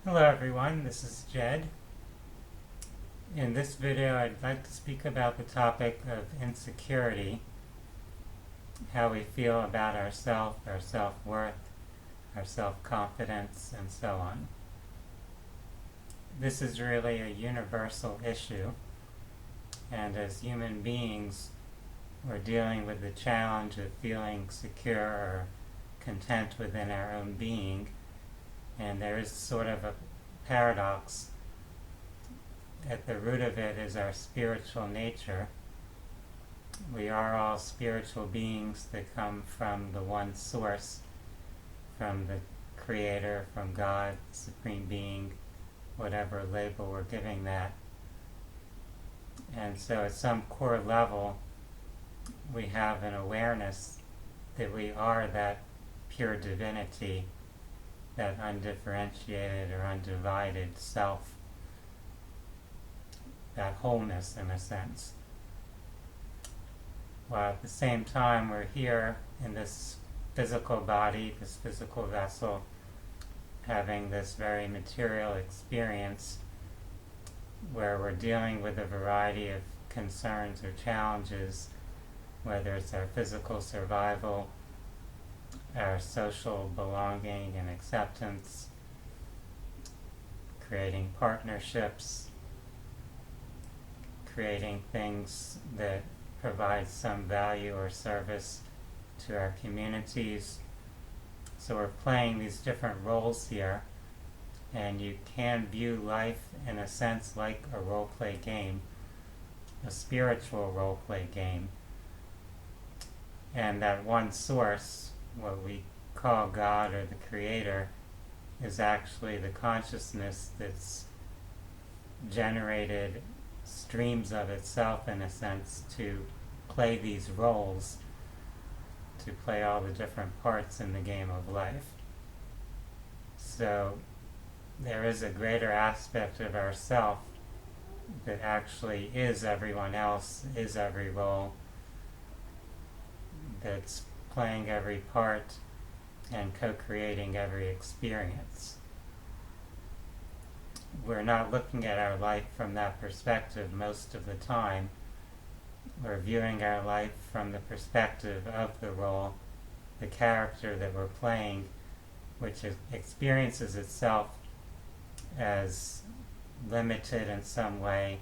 Hello everyone, this is Jed. In this video I'd like to speak about the topic of insecurity, how we feel about ourselves, our self-worth, our self-confidence, and so on. This is really a universal issue, and as human beings we're dealing with the challenge of feeling secure or content within our own being, and there is sort of a paradox. At the root of it is our spiritual nature. We are all spiritual beings that come from the one source, from the Creator, from God, Supreme Being, whatever label we're giving that. And so at some core level, we have an awareness that we are that pure divinity, that undifferentiated or undivided self, that wholeness in a sense. While at the same time we're here in this physical body, this physical vessel, having this very material experience where we're dealing with a variety of concerns or challenges, whether it's our physical survival, our social belonging and acceptance, creating partnerships, creating things that provide some value or service to our communities. So we're playing these different roles here, and you can view life in a sense like a role-play game, a spiritual role-play game. And that one source, what we call God or the Creator, is actually the consciousness that's generated streams of itself in a sense to play these roles, to play all the different parts in the game of life. So there is a greater aspect of ourself that actually is everyone else, is every role, that's playing every part and co-creating every experience. We're not looking at our life from that perspective most of the time. We're viewing our life from the perspective of the role, the character that we're playing, which experiences itself as limited in some way,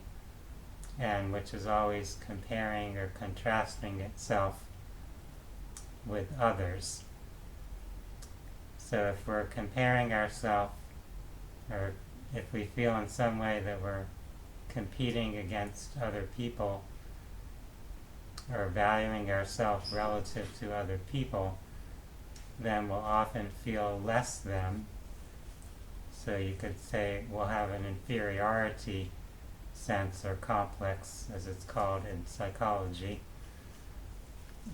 and which is always comparing or contrasting itself with others. So if we're comparing ourselves, or if we feel in some way that we're competing against other people, or valuing ourselves relative to other people, then we'll often feel less than. So you could say we'll have an inferiority sense or complex, as it's called in psychology.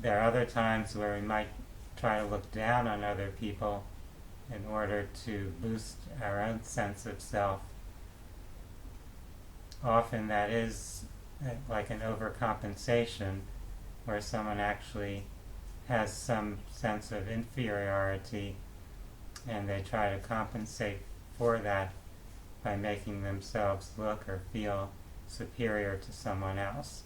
There are other times where we might try to look down on other people in order to boost our own sense of self. Often that is like an overcompensation, where someone actually has some sense of inferiority and they try to compensate for that by making themselves look or feel superior to someone else.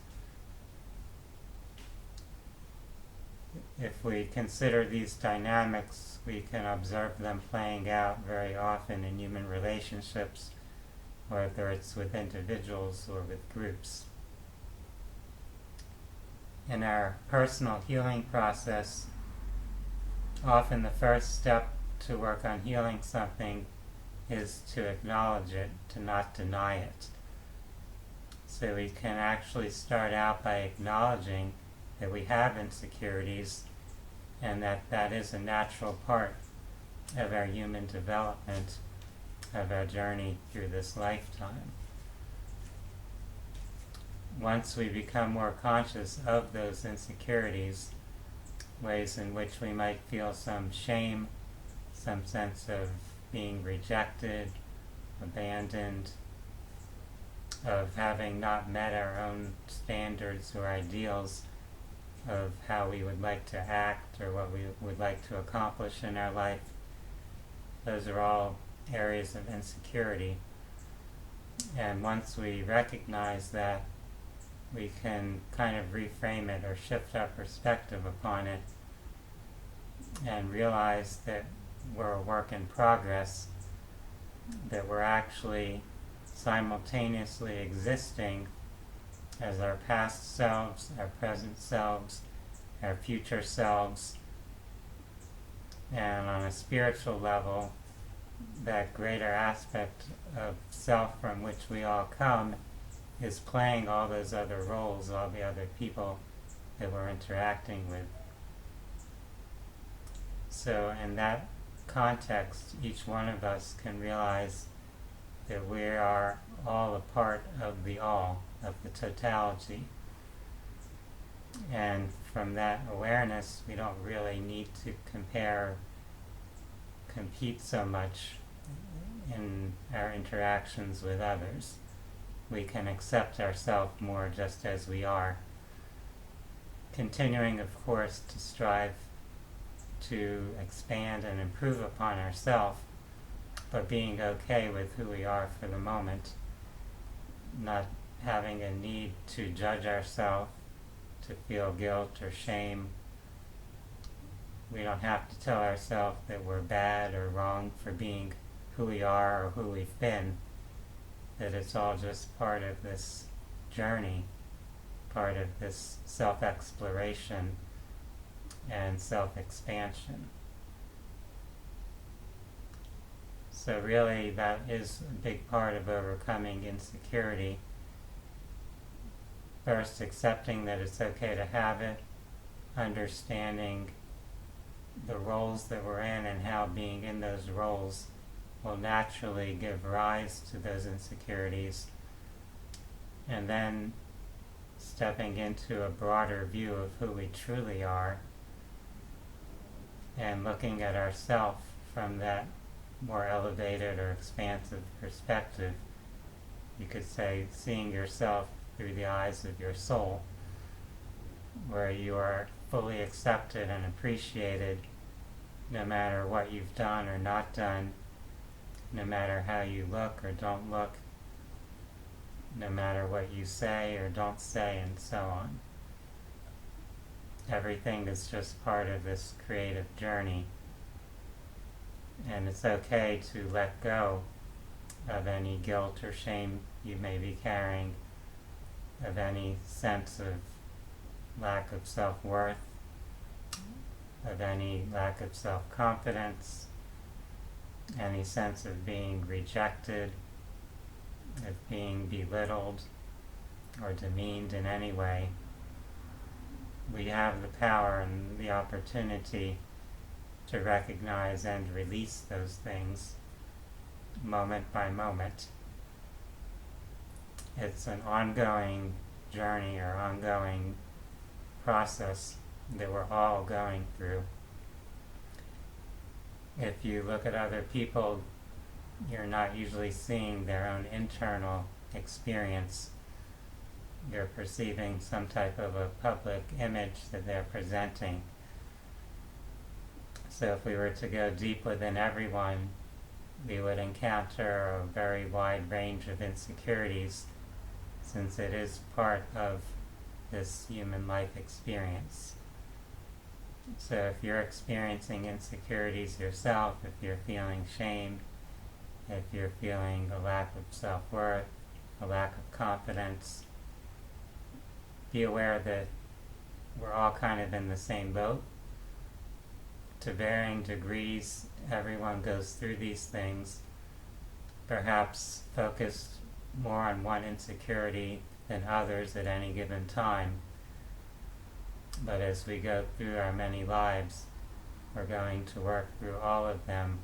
If we consider these dynamics, we can observe them playing out very often in human relationships, whether it's with individuals or with groups. In our personal healing process, often the first step to work on healing something is to acknowledge it, to not deny it. So we can actually start out by acknowledging that we have insecurities and that is a natural part of our human development, of our journey through this lifetime. Once we become more conscious of those insecurities, ways in which we might feel some shame, some sense of being rejected, abandoned, of having not met our own standards or ideals of how we would like to act or what we would like to accomplish in our life, those are all areas of insecurity. And once we recognize that, we can kind of reframe it or shift our perspective upon it and realize that we're a work in progress, that we're actually simultaneously existing as our past selves, our present selves, our future selves, and on a spiritual level, that greater aspect of self from which we all come is playing all those other roles, all the other people that we're interacting with. So in that context, each one of us can realize that we are all a part of the all, of the totality. And from that awareness, we don't really need to compete so much in our interactions with others. We can accept ourselves more just as we are, continuing, of course, to strive to expand and improve upon ourselves, but being okay with who we are for the moment, not having a need to judge ourselves, to feel guilt or shame. We don't have to tell ourselves that we're bad or wrong for being who we are or who we've been, that it's all just part of this journey, part of this self-exploration and self-expansion. So really that is a big part of overcoming insecurity. First, accepting that it's okay to have it, understanding the roles that we're in and how being in those roles will naturally give rise to those insecurities, and then stepping into a broader view of who we truly are and looking at ourselves from that more elevated or expansive perspective. You could say seeing yourself through the eyes of your soul, where you are fully accepted and appreciated no matter what you've done or not done, no matter how you look or don't look, no matter what you say or don't say, and so on. Everything is just part of this creative journey, and it's okay to let go of any guilt or shame you may be carrying, of any sense of lack of self-worth, of any lack of self-confidence, any sense of being rejected, of being belittled or demeaned in any way. We have the power and the opportunity to recognize and release those things moment by moment. It's an ongoing journey or ongoing process that we're all going through. If you look at other people, you're not usually seeing their own internal experience. You're perceiving some type of a public image that they're presenting. So if we were to go deep within everyone, we would encounter a very wide range of insecurities, since it is part of this human life experience. So if you're experiencing insecurities yourself, if you're feeling shame, if you're feeling a lack of self-worth, a lack of confidence, be aware that we're all kind of in the same boat. To varying degrees, everyone goes through these things, perhaps focused more on one insecurity than others at any given time. But as we go through our many lives, we're going to work through all of them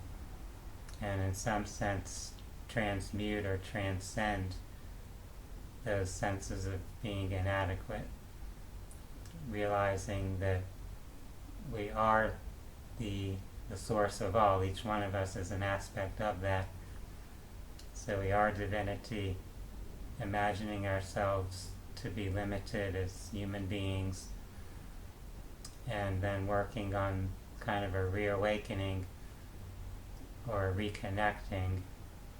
and in some sense transmute or transcend those senses of being inadequate, realizing that we are the source of all. Each one of us is an aspect of that. So we are divinity, imagining ourselves to be limited as human beings, and then working on kind of a reawakening or reconnecting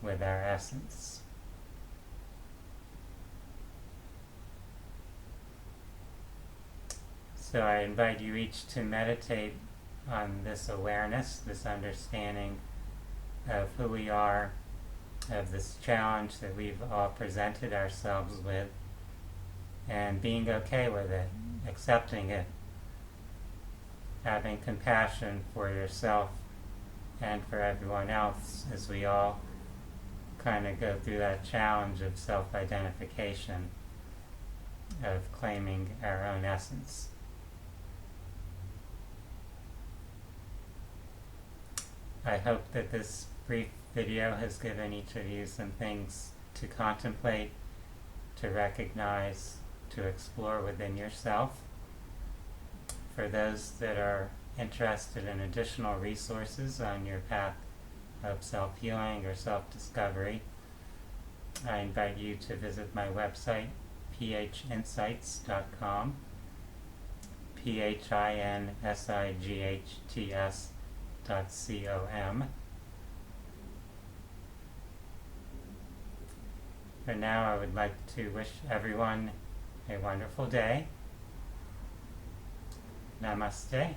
with our essence. So I invite you each to meditate on this awareness, this understanding of who we are, of this challenge that we've all presented ourselves with, and being okay with it, accepting it, having compassion for yourself and for everyone else as we all kind of go through that challenge of self-identification, of claiming our own essence. I hope that this brief video has given each of you some things to contemplate, to recognize, to explore within yourself. For those that are interested in additional resources on your path of self-healing or self-discovery, I invite you to visit my website, phinsights.com, phinsights.com. For now, I would like to wish everyone a wonderful day. Namaste.